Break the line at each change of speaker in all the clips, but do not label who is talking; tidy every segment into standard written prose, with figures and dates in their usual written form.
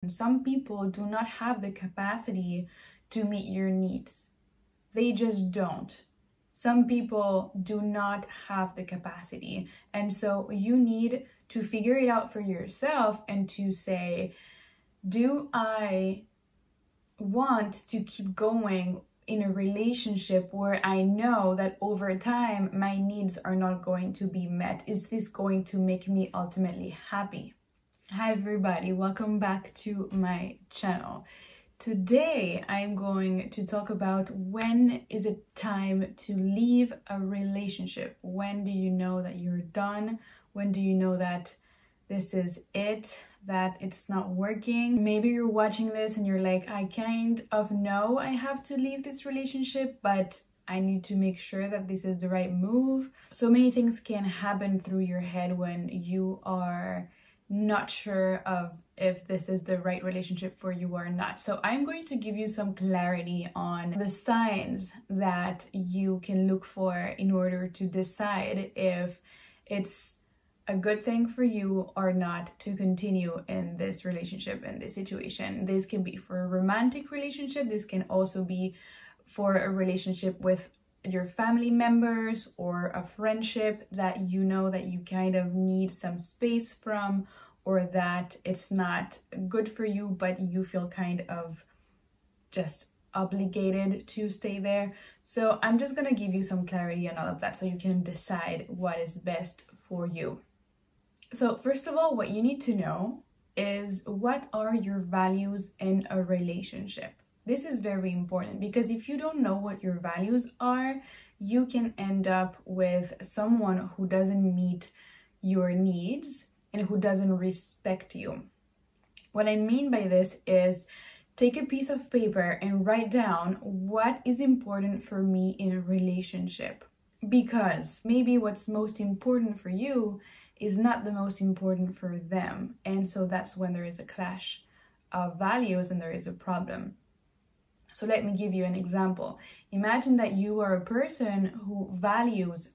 Some people do not have the capacity to meet your needs. They just don't. Some people do not have the capacity. And so you need to figure it out for yourself and to say, do I want to keep going in a relationship where I know that over time my needs are not going to be met? Is this going to make me ultimately happy? Hi everybody, welcome back to my channel. Today I'm going to talk about when is it time to leave a relationship. When do you know that you're done? When do you know that this is it, that it's not working? Maybe you're watching this and you're like, I kind of know I have to leave this relationship, but I need to make sure that this is the right move. So many things can happen through your head when you are not sure of if this is the right relationship for you or not. So I'm going to give you some clarity on the signs that you can look for in order to decide if it's a good thing for you or not to continue in this relationship, in this situation. This can be for a romantic relationship. This can also be for a relationship with your family members or a friendship that you know that you kind of need some space from, or that it's not good for you but you feel kind of just obligated to stay there. So I'm just gonna give you some clarity on all of that so you can decide what is best for you. So first of all, what you need to know is what are your values in a relationship. This is very important because if you don't know what your values are, you can end up with someone who doesn't meet your needs and who doesn't respect you. What I mean by this is take a piece of paper and write down what is important for me in a relationship, because maybe what's most important for you is not the most important for them. And so that's when there is a clash of values and there is a problem. So let me give you an example. Imagine that you are a person who values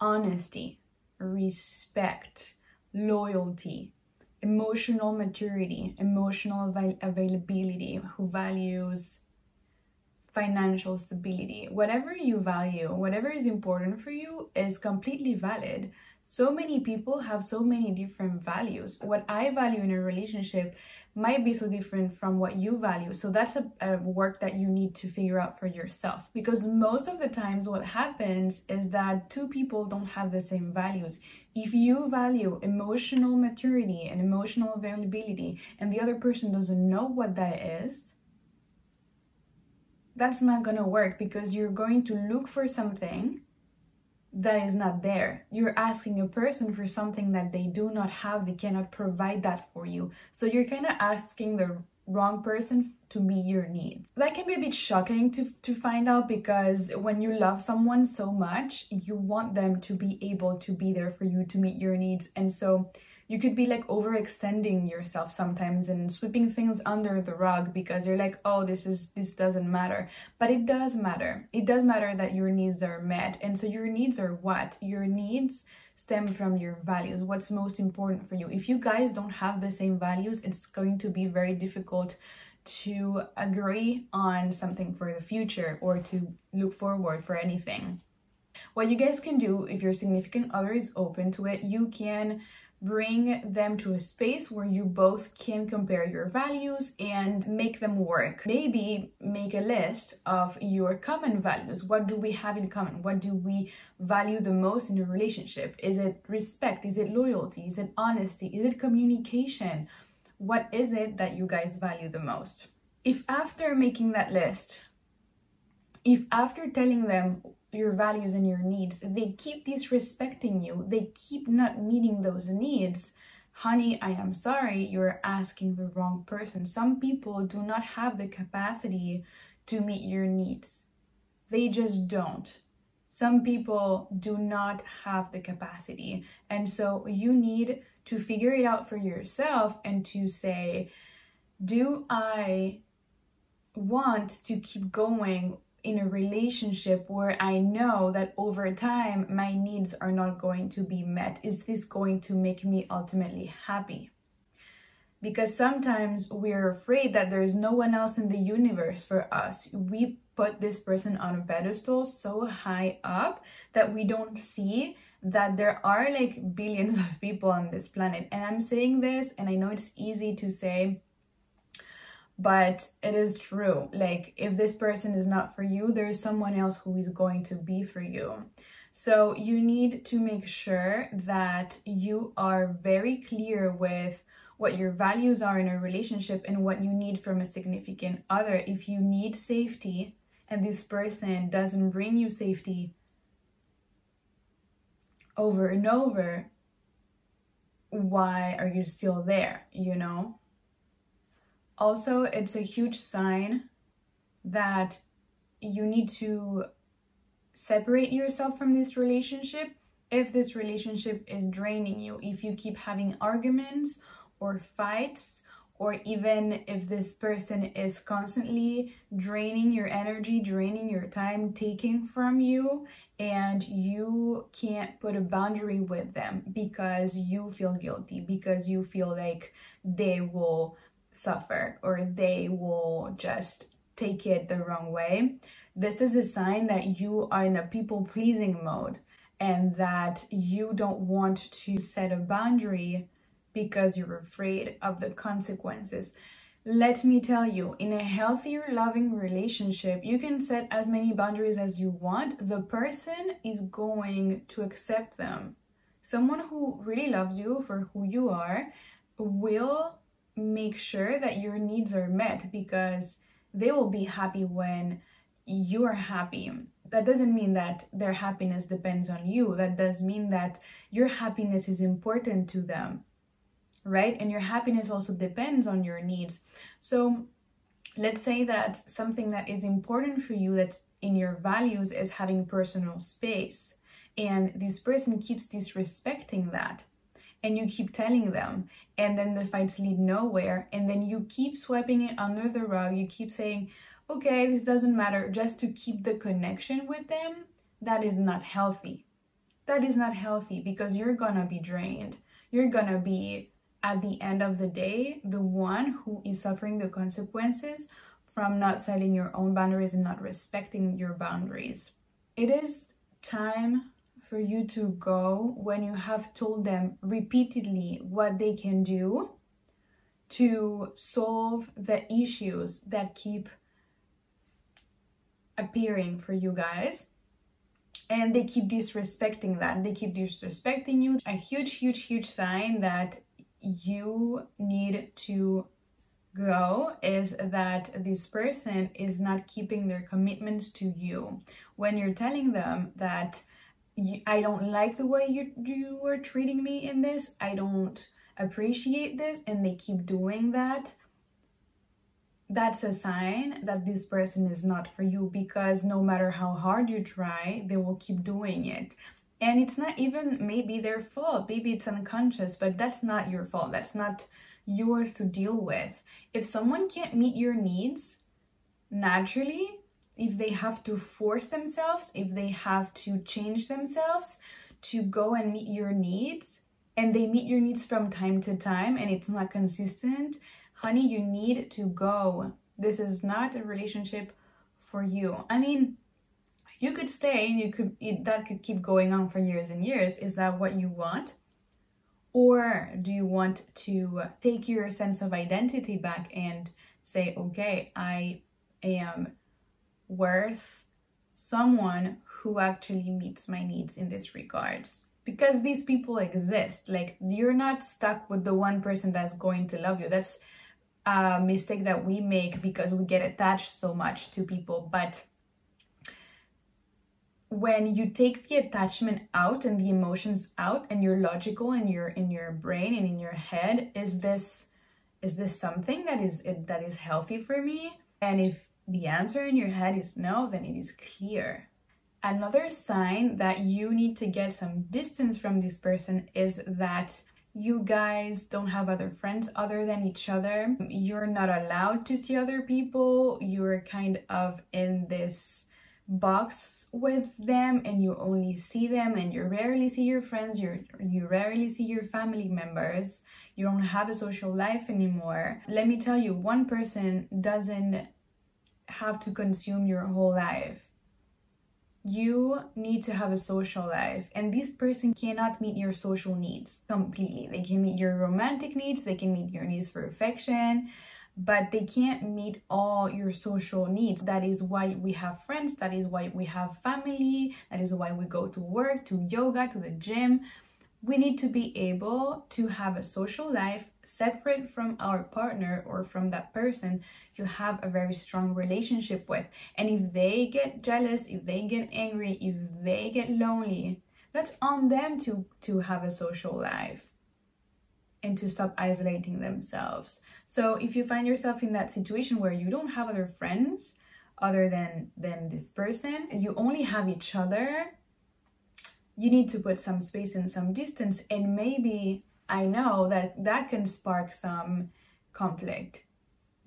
honesty, respect, loyalty, emotional maturity, emotional availability, who values financial stability. Whatever you value, whatever is important for you is completely valid. So many people have so many different values. What I value in a relationship might be so different from what you value. So that's a work that you need to figure out for yourself, because most of the times what happens is that two people don't have the same values. If you value emotional maturity and emotional availability and the other person doesn't know what that is, that's not gonna work, because you're going to look for something that is not there. You're asking a person for something that they do not have. They cannot provide that for you. So you're kind of asking the wrong person to meet your needs. That can be a bit shocking to find out, because when you love someone so much, you want them to be able to be there for you, to meet your needs. And so you could be like overextending yourself sometimes and sweeping things under the rug because you're like, oh, this doesn't matter. But it does matter. It does matter that your needs are met. And so your needs are what? Your needs stem from your values. What's most important for you? If you guys don't have the same values, it's going to be very difficult to agree on something for the future or to look forward for anything. What you guys can do, if your significant other is open to it, you can bring them to a space where you both can compare your values and make them work. Maybe make a list of your common values. What do we have in common? What do we value the most in a relationship? Is it respect? Is it loyalty? Is it honesty? Is it communication? What is it that you guys value the most? If after making that list, if after telling them your values and your needs, they keep disrespecting you, they keep not meeting those needs, honey, I am sorry, you're asking the wrong person. Some people do not have the capacity to meet your needs. They just don't. Some people do not have the capacity. And so you need to figure it out for yourself and to say, do I want to keep going in a relationship where I know that over time my needs are not going to be met? Is this going to make me ultimately happy? because sometimes we're afraid that there's no one else in the universe for us. We put this person on a pedestal so high up that we don't see that there are like billions of people on this planet. And I'm saying this, and I know it's easy to say, but it is true. Like, if this person is not for you, there is someone else who is going to be for you. So you need to make sure that you are very clear with what your values are in a relationship and what you need from a significant other. If you need safety and this person doesn't bring you safety over and over, why are you still there, you know? Also, it's a huge sign that you need to separate yourself from this relationship if this relationship is draining you. If you keep having arguments or fights, or even if this person is constantly draining your energy, draining your time, taking from you, and you can't put a boundary with them because you feel guilty, because you feel like they will suffer or they will just take it the wrong way, this is a sign that you are in a people-pleasing mode and that you don't want to set a boundary because you're afraid of the consequences. Let me tell you, in a healthier, loving relationship, you can set as many boundaries as you want. The person is going to accept them. Someone who really loves you for who you are will make sure that your needs are met because they will be happy when you are happy. That doesn't mean that their happiness depends on you. That does mean that your happiness is important to them, right? And your happiness also depends on your needs. So let's say that something that is important for you, that's in your values, is having personal space, and this person keeps disrespecting that, and you keep telling them, and then the fights lead nowhere, and then you keep sweeping it under the rug. You keep saying, okay, this doesn't matter, just to keep the connection with them. That is not healthy. That is not healthy, because you're gonna be drained. You're gonna be, at the end of the day, the one who is suffering the consequences from not setting your own boundaries and not respecting your boundaries. It is time for you to go when you have told them repeatedly what they can do to solve the issues that keep appearing for you guys, and they keep disrespecting that. They keep disrespecting you. A huge sign that you need to go is that this person is not keeping their commitments to you. When you're telling them that I don't like the way you are treating me in this, I don't appreciate this, and they keep doing that, that's a sign that this person is not for you, because no matter how hard you try, they will keep doing it. And it's not even maybe their fault, maybe it's unconscious, but that's not your fault. That's not yours to deal with. If someone can't meet your needs naturally, if they have to force themselves, if they have to change themselves to go and meet your needs, and they meet your needs from time to time and it's not consistent, honey, you need to go. This is not a relationship for you. I mean, you could stay and that could keep going on for years and years. Is that what you want? Or do you want to take your sense of identity back and say, okay, I am worth someone who actually meets my needs in this regards? Because these people exist. Like, you're not stuck with the one person that's going to love you. That's a mistake that we make because we get attached so much to people. But when you take the attachment out and the emotions out, and you're logical in your brain and in your head, is this something that is healthy for me? And if the answer in your head is no, then it is clear. Another sign that you need to get some distance from this person is that you guys don't have other friends other than each other. You're not allowed to see other people. You're kind of in this box with them and you only see them and you rarely see your friends, you rarely see your family members, you don't have a social life anymore. Let me tell you, one person doesn't have to consume your whole life. You need to have a social life, and this person cannot meet your social needs completely. They can meet your romantic needs, they can meet your needs for affection, but they can't meet all your social needs. That is why we have friends, that is why we have family, that is why we go to work, to yoga, to the gym. We need to be able to have a social life separate from our partner or from that person you have a very strong relationship with. And if they get jealous, if they get angry, if they get lonely, that's on them to have a social life and to stop isolating themselves. So if you find yourself in that situation where you don't have other friends other than this person, you only have each other, you need to put some space and some distance. And maybe, I know that can spark some conflict,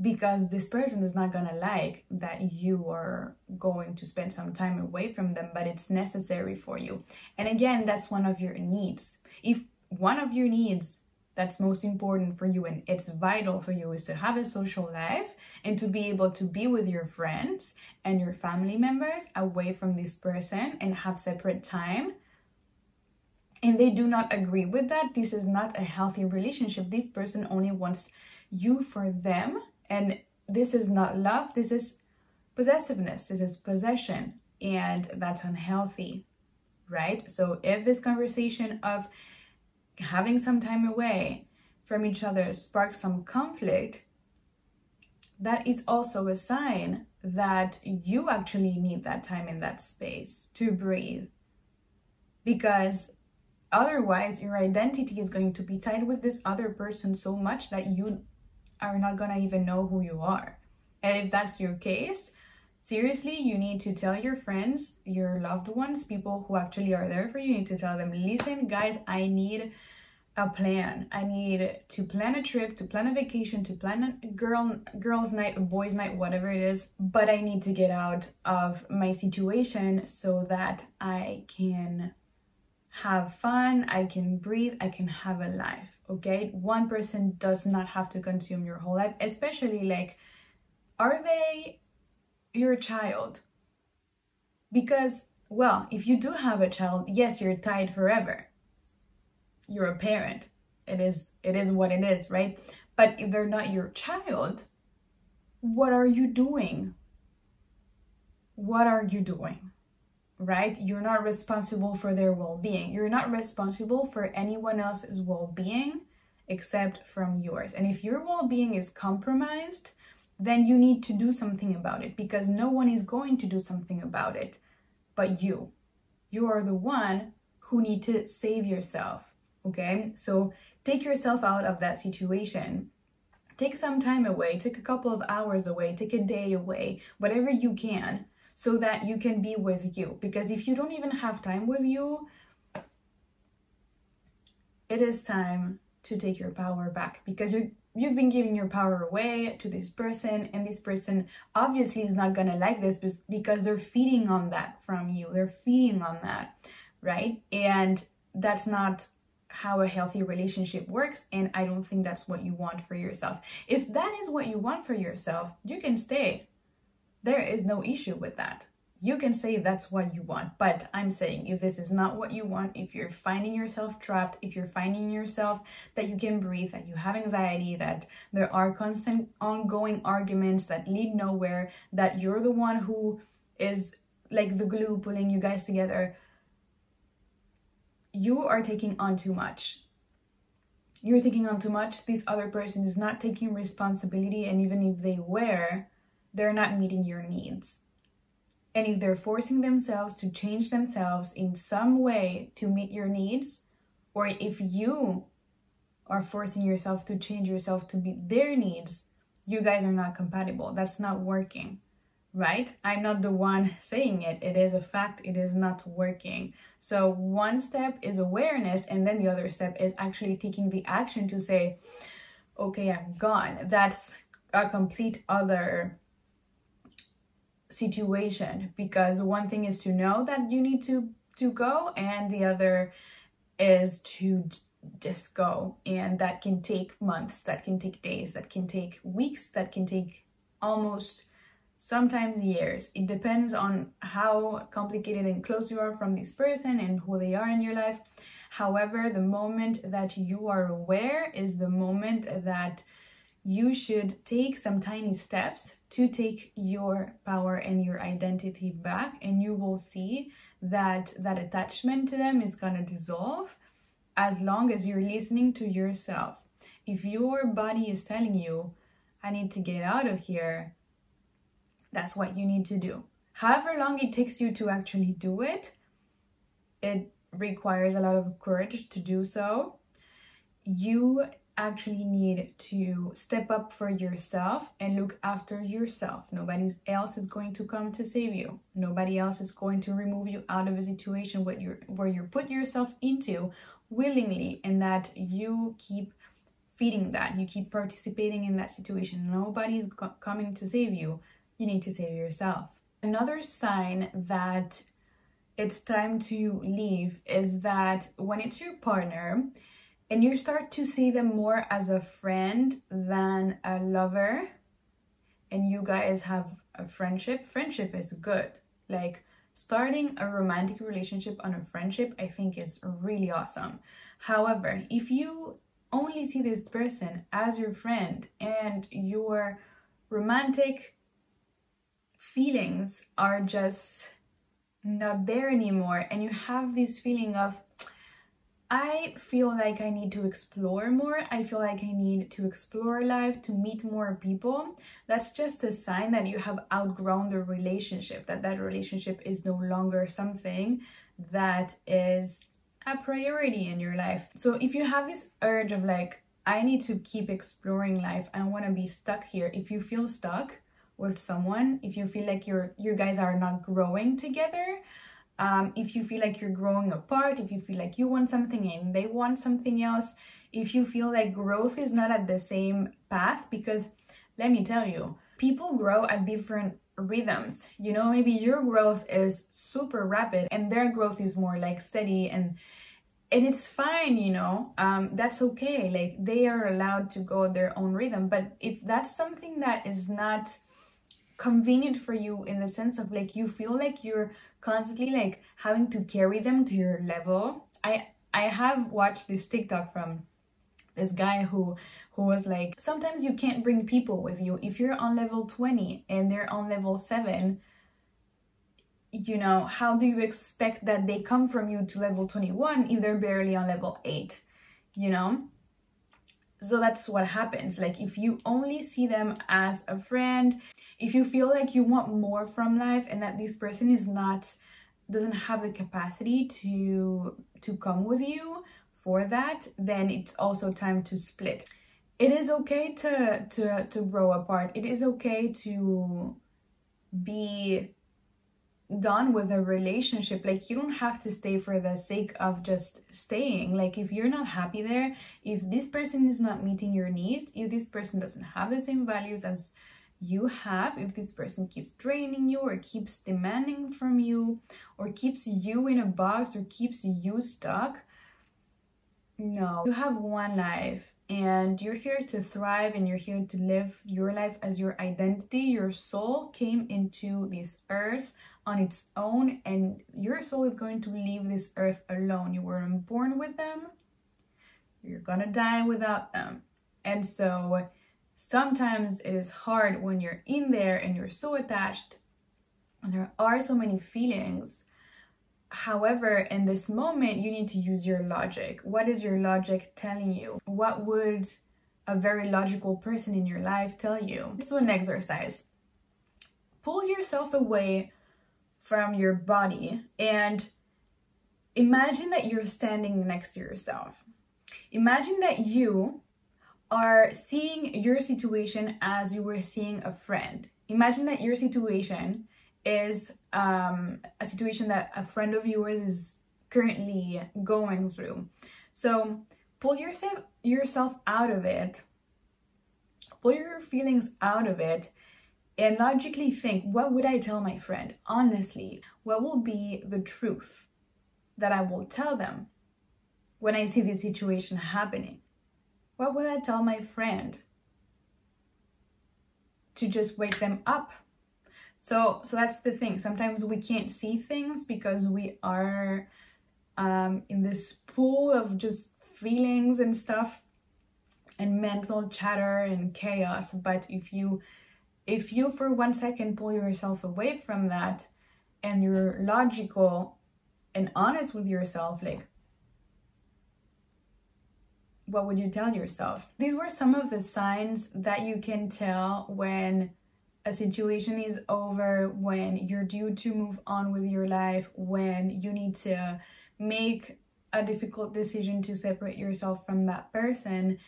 because this person is not gonna like that you are going to spend some time away from them, but it's necessary for you. And again, that's one of your needs. If one of your needs that's most important for you and it's vital for you is to have a social life and to be able to be with your friends and your family members away from this person and have separate time, and they do not agree with that, this is not a healthy relationship. This person only wants you for them, and this is not love, this is possessiveness, this is possession, and that's unhealthy, right? So if this conversation of having some time away from each other sparks some conflict, that is also a sign that you actually need that time in that space to breathe. Because otherwise, your identity is going to be tied with this other person so much that you are not gonna even know who you are. And if that's your case, seriously, you need to tell your friends, your loved ones, people who actually are there for you, you need to tell them, listen, guys, I need a plan. I need to plan a trip, to plan a vacation, to plan a girls' night, a boys' night, whatever it is. But I need to get out of my situation so that I can have fun, I can breathe, I can have a life, okay? One person does not have to consume your whole life, especially like, are they your child? Because, well, if you do have a child, yes, you're tied forever. You're a parent. It is what it is, right? But if they're not your child, what are you doing? What are you doing? Right? You're not responsible for their well-being. You're not responsible for anyone else's well-being except from yours. And if your well-being is compromised, then you need to do something about it, because no one is going to do something about it but you. You are the one who need to save yourself, okay? So take yourself out of that situation. Take some time away, take a couple of hours away, take a day away, whatever you can, so that you can be with you. Because if you don't even have time with you, it is time to take your power back, because you've been giving your power away to this person, and this person obviously is not gonna like this because they're feeding on that from you. They're feeding on that, right? And that's not how a healthy relationship works, and I don't think that's what you want for yourself. If that is what you want for yourself, you can stay. There is no issue with that. You can say that's what you want, but I'm saying if this is not what you want, if you're finding yourself trapped, if you're finding yourself that you can breathe, that you have anxiety, that there are constant ongoing arguments that lead nowhere, that you're the one who is like the glue pulling you guys together, you are taking on too much. You're taking on too much. This other person is not taking responsibility, and even if they were, they're not meeting your needs. And if they're forcing themselves to change themselves in some way to meet your needs, or if you are forcing yourself to change yourself to meet their needs, you guys are not compatible. That's not working, right? I'm not the one saying it. It is a fact. It is not working. So one step is awareness, and then the other step is actually taking the action to say, okay, I'm gone. That's a complete other situation, because one thing is to know that you need to go, and the other is to just go. And that can take months, that can take days, that can take weeks, that can take almost sometimes years. It depends on how complicated and close you are from this person and who they are in your life. However, the moment that you are aware is the moment that you should take some tiny steps to take your power and your identity back, and you will see that that attachment to them is gonna dissolve as long as you're listening to yourself. If your body is telling you, I need to get out of here, that's what you need to do. However long it takes you to actually do it, it requires a lot of courage to do so. You actually need to step up for yourself and look after yourself. Nobody else is going to come to save you. Nobody else is going to remove you out of a situation where you put yourself into willingly, and that you keep feeding that, you keep participating in that situation. Nobody is coming to save you. You need to save yourself. Another sign that it's time to leave is that when it's your partner and you start to see them more as a friend than a lover, and you guys have a friendship is good. Like, starting a romantic relationship on a friendship, I think is really awesome. However, if you only see this person as your friend and your romantic feelings are just not there anymore, and you have this feeling of, I feel like I need to explore more, I feel like I need to explore life, to meet more people, that's just a sign that you have outgrown the relationship, that relationship is no longer something that is a priority in your life. So if you have this urge of like, I need to keep exploring life, I don't want to be stuck here. If you feel stuck with someone, if you feel like you guys are not growing together, if you feel like you're growing apart, if you feel like you want something and they want something else, if you feel like growth is not at the same path, because let me tell you, people grow at different rhythms. You know, maybe your growth is super rapid and their growth is more like steady, and it's fine, you know, that's okay. Like, they are allowed to go their own rhythm. But if that's something that is not convenient for you, in the sense of like, you feel like you're constantly like having to carry them to your level. I have watched this TikTok from this guy who was like, sometimes you can't bring people with you. If you're on level 20 and they're on level 7, you know, how do you expect that they come from you to level 21 if they're barely on level 8, you know? So that's what happens. Like, if you only see them as a friend, if you feel like you want more from life and that this person doesn't have the capacity to come with you for that, then it's also time to split. It is okay to grow apart. It is okay to be done with a relationship. Like, you don't have to stay for the sake of just staying. Like, if you're not happy there, if this person is not meeting your needs, if this person doesn't have the same values as you have, if this person keeps draining you or keeps demanding from you or keeps you in a box or keeps you stuck, no. You have one life and you're here to thrive, and you're here to live your life as your identity. Your soul came into this earth on its own, and your soul is going to leave this earth alone. You weren't born with them. You're gonna die without them. And so sometimes it is hard when you're in there and you're so attached and there are so many feelings. However, in this moment, you need to use your logic. What is your logic telling you? What would a very logical person in your life tell you? Let's do an exercise. Pull yourself away from your body and imagine that you're standing next to yourself. Imagine that you are seeing your situation as you were seeing a friend. Imagine that your situation is a situation that a friend of yours is currently going through. So pull yourself out of it, pull your feelings out of it, and logically think, what would I tell my friend? Honestly, what will be the truth that I will tell them when I see this situation happening? What would I tell my friend to just wake them up? So that's the thing. Sometimes we can't see things because we are in this pool of just feelings and stuff and mental chatter and chaos. But if you for 1 second pull yourself away from that and you're logical and honest with yourself, like, what would you tell yourself? These were some of the signs that you can tell when a situation is over, when you're due to move on with your life, when you need to make a difficult decision to separate yourself from that person.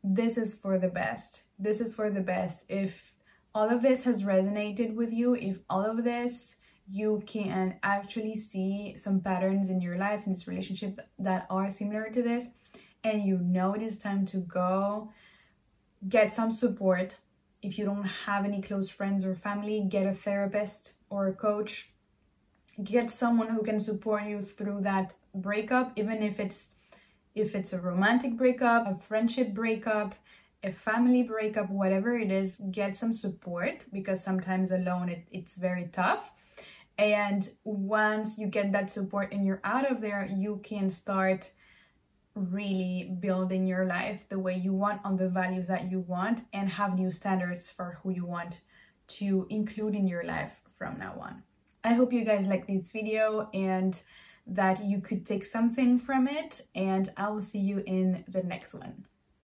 This is for the best. This is for the best. If all of this has resonated with you, if all of this, you can actually see some patterns in your life, in this relationship that are similar to this, and you know it is time to go, get some support. If you don't have any close friends or family, get a therapist or a coach. Get someone who can support you through that breakup, even if it's a romantic breakup, a friendship breakup, a family breakup, whatever it is. Get some support, because sometimes alone it's very tough. And once you get that support and you're out of there, you can start really building your life the way you want, on the values that you want, and have new standards for who you want to include in your life from now on. I hope you guys like this video and that you could take something from it, and I will see you in the next one.